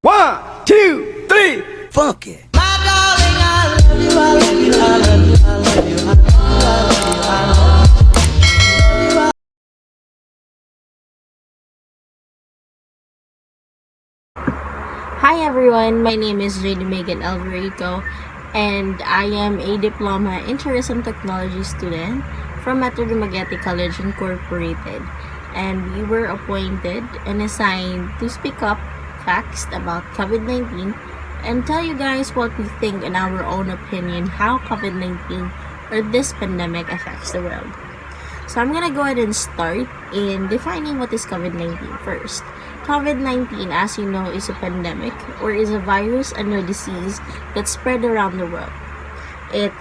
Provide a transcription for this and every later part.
One, two, three, funk it. Hi everyone, my name is Dumaguete Alvarico, and I am a Diploma in Tourism Technology student from Metro Dumaguete College Incorporated, and we were appointed and assigned to speak up facts about COVID-19 and tell you guys what we think in our own opinion how COVID-19 or this pandemic affects the world. So I'm gonna go ahead and start in defining what is COVID-19 first. COVID-19, as you know, is a pandemic or is a virus and a disease that spread around the world. It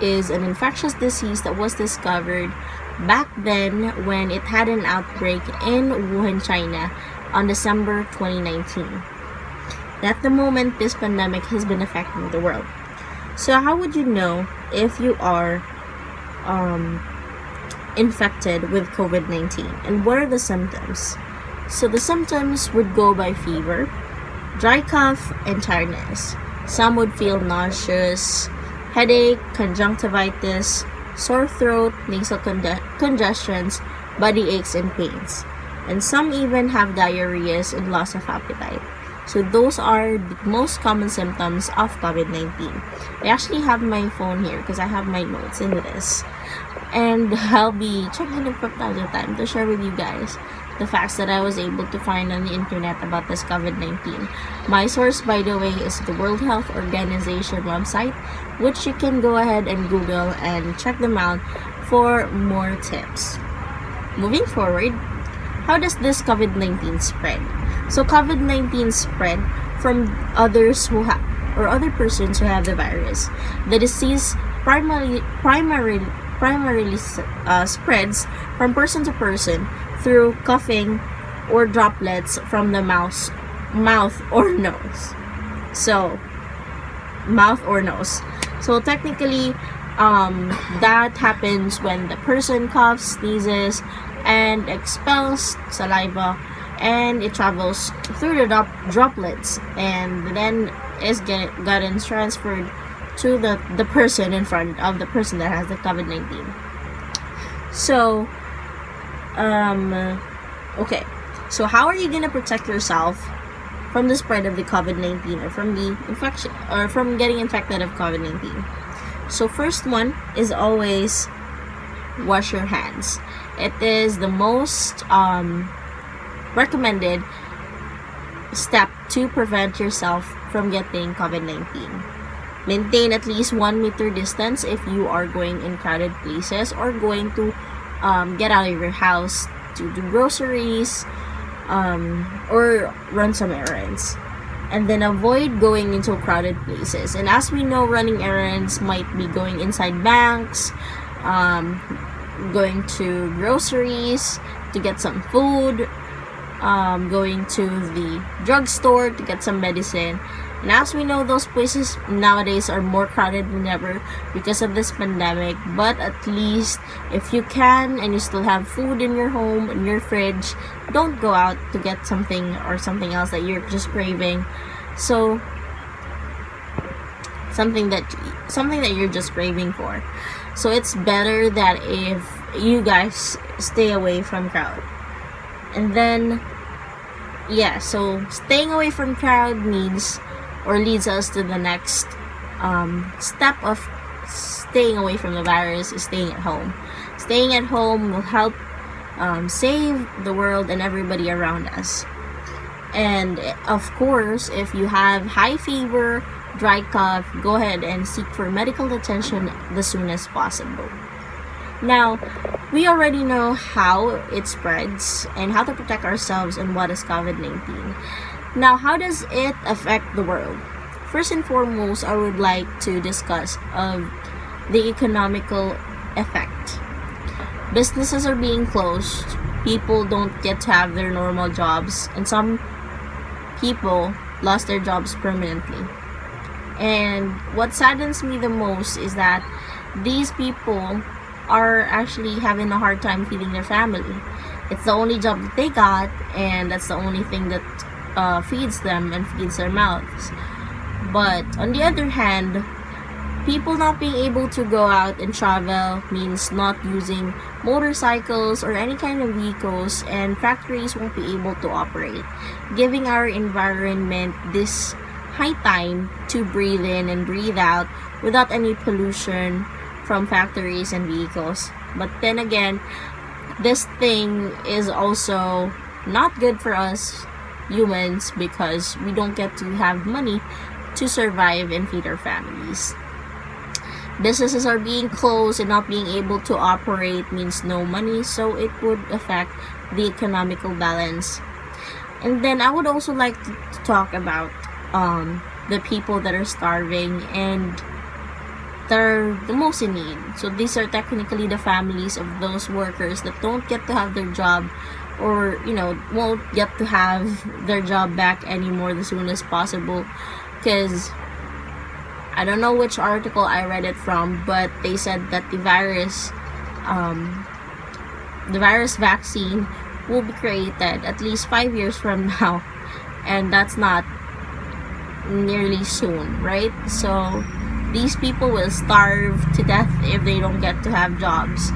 is an infectious disease that was discovered back then when it had an outbreak in Wuhan, China on December 2019. At the moment, this pandemic has been affecting the world. So how would you know if you are infected with COVID-19 and what are the symptoms? So the symptoms would go by fever, dry cough, and tiredness. Some would feel nauseous, headache, conjunctivitis, sore throat, nasal congestions, body aches and pains. And some even have diarrheas and loss of appetite. So those are the most common symptoms of COVID-19. I actually have my phone here because I have my notes in this. And I'll be checking it from time to time to share with you guys the facts that I was able to find on the internet about this COVID-19. My source, by the way, is the World Health Organization website, which you can go ahead and Google and check them out for more tips. Moving forward, how does this COVID-19 spread? So COVID-19 spread from others who have or other persons who have the virus. The disease primarily spreads from person to person through coughing or droplets from the mouth or nose. So mouth or nose. So technically, that happens when the person coughs, sneezes, and expels saliva, and it travels through the droplets, and then is gotten transferred to the person in front of the person that has the COVID-19. So, okay. So how are you gonna protect yourself from the spread of the COVID-19 or from the infection or from getting infected of COVID-19? So first one is always wash your hands. It is the most recommended step to prevent yourself from getting COVID-19. Maintain at least 1 meter distance if you are going in crowded places or going to get out of your house to do groceries or run some errands. And then avoid going into crowded places. And as we know, running errands might be going inside banks, going to groceries to get some food, going to the drugstore to get some medicine. And as we know, those places nowadays are more crowded than ever because of this pandemic. But at least if you can and you still have food in your home, in your fridge, don't go out to get something or something else that you're just craving. So something that you're just craving for. So it's better that if you guys stay away from crowd. And then so staying away from crowd means or leads us to the next step of staying away from the virus is staying at home. Staying at home will help save the world and everybody around us. And of course, if you have high fever, dry cough, go ahead and seek for medical attention the soon as possible. Now, we already know how it spreads and how to protect ourselves and what is COVID-19. Now, how does it affect the world? First and foremost, I would like to discuss the economical effect. Businesses are being closed. People don't get to have their normal jobs, and some people lost their jobs permanently. And what saddens me the most is that these people are actually having a hard time feeding their family. It's the only job that they got, and that's the only thing that feeds them and feeds their mouths. But on the other hand, people not being able to go out and travel means not using motorcycles or any kind of vehicles, and factories won't be able to operate, giving our environment this high time to breathe in and breathe out without any pollution from factories and vehicles. But then again, this thing is also not good for us humans because we don't get to have money to survive and feed our families. Businesses are being closed and not being able to operate means no money, so it would affect the economical balance. And then I would also like to talk about the people that are starving and they're the most in need. So these are technically the families of those workers that don't get to have their job, or won't get to have their job back anymore as soon as possible, because I don't know which article I read it from, but they said that the virus vaccine will be created at least 5 years from now, and that's not nearly soon, right? So these people will starve to death if they don't get to have jobs.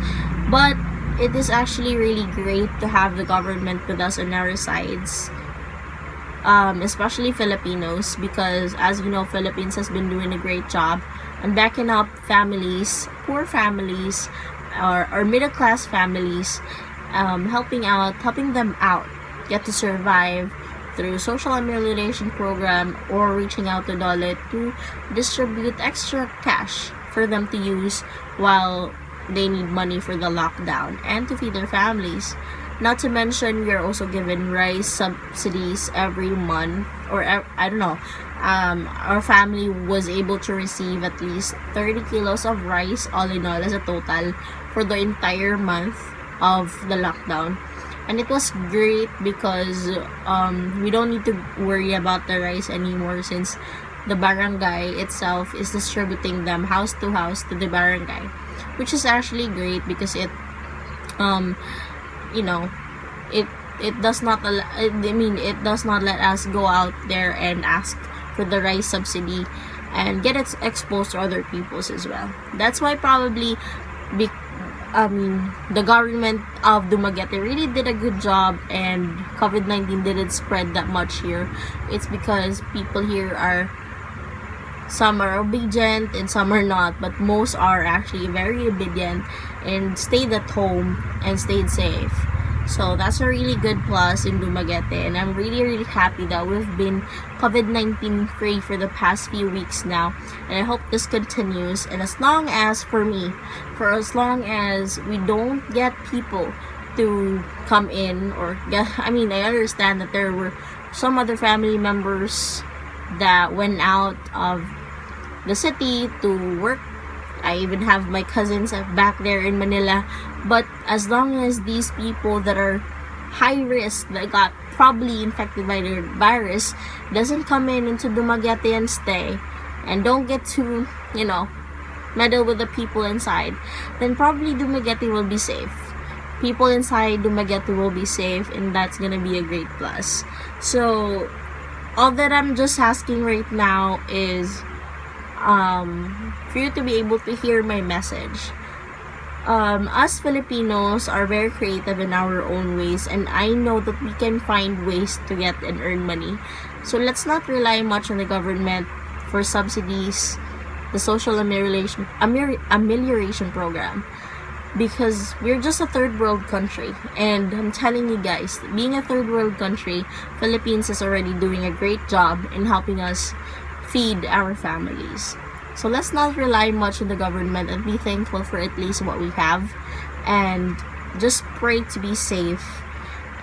But it is actually really great to have the government with us on our sides, especially Filipinos, because as you know, Philippines has been doing a great job on backing up families, poor families, or middle class families, helping them out, get to survive through social amelioration program or reaching out to Dole to distribute extra cash for them to use while they need money for the lockdown and to feed their families. Not to mention, we are also given rice subsidies every month, or I don't know. Our family was able to receive at least 30 kilos of rice, all in all, as a total for the entire month of the lockdown. And it was great because we don't need to worry about the rice anymore, since the barangay itself is distributing them house to house to the barangay, which is actually great because it does not it does not let us go out there and ask for the rice subsidy and get it exposed to other peoples as well. That's why probably the government of Dumaguete really did a good job, and COVID-19 didn't spread that much here. It's because people here some are obedient and some are not, but most are actually very obedient and stayed at home and stayed safe. So that's a really good plus in Dumaguete, and I'm really, really happy that we've been COVID-19 free for the past few weeks now, and I hope this continues. And as long as we don't get people to come in or I understand that there were some other family members that went out of the city to work. I even have my cousins back there in Manila. But as long as these people that are high risk, that got probably infected by the virus, doesn't come into Dumaguete and stay, and don't get to, meddle with the people inside, then probably Dumaguete will be safe. People inside Dumaguete will be safe, and that's gonna be a great plus. So all that I'm just asking right now is for you to be able to hear my message. Us Filipinos are very creative in our own ways, and I know that we can find ways to get and earn money. So let's not rely much on the government for subsidies, the social amelioration program, because we're just a third world country. And I'm telling you guys, being a third world country, Philippines is already doing a great job in helping us feed our families. So let's not rely much on the government and be thankful for at least what we have, and just pray to be safe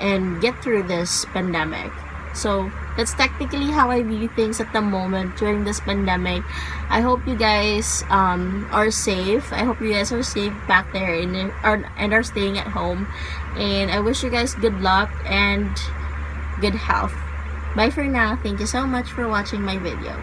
and get through this pandemic. So that's technically how I view things at the moment during this pandemic. I hope you guys are safe. I hope you guys are safe back there and are staying at home. And I wish you guys good luck and good health. Bye for now. Thank you so much for watching my video.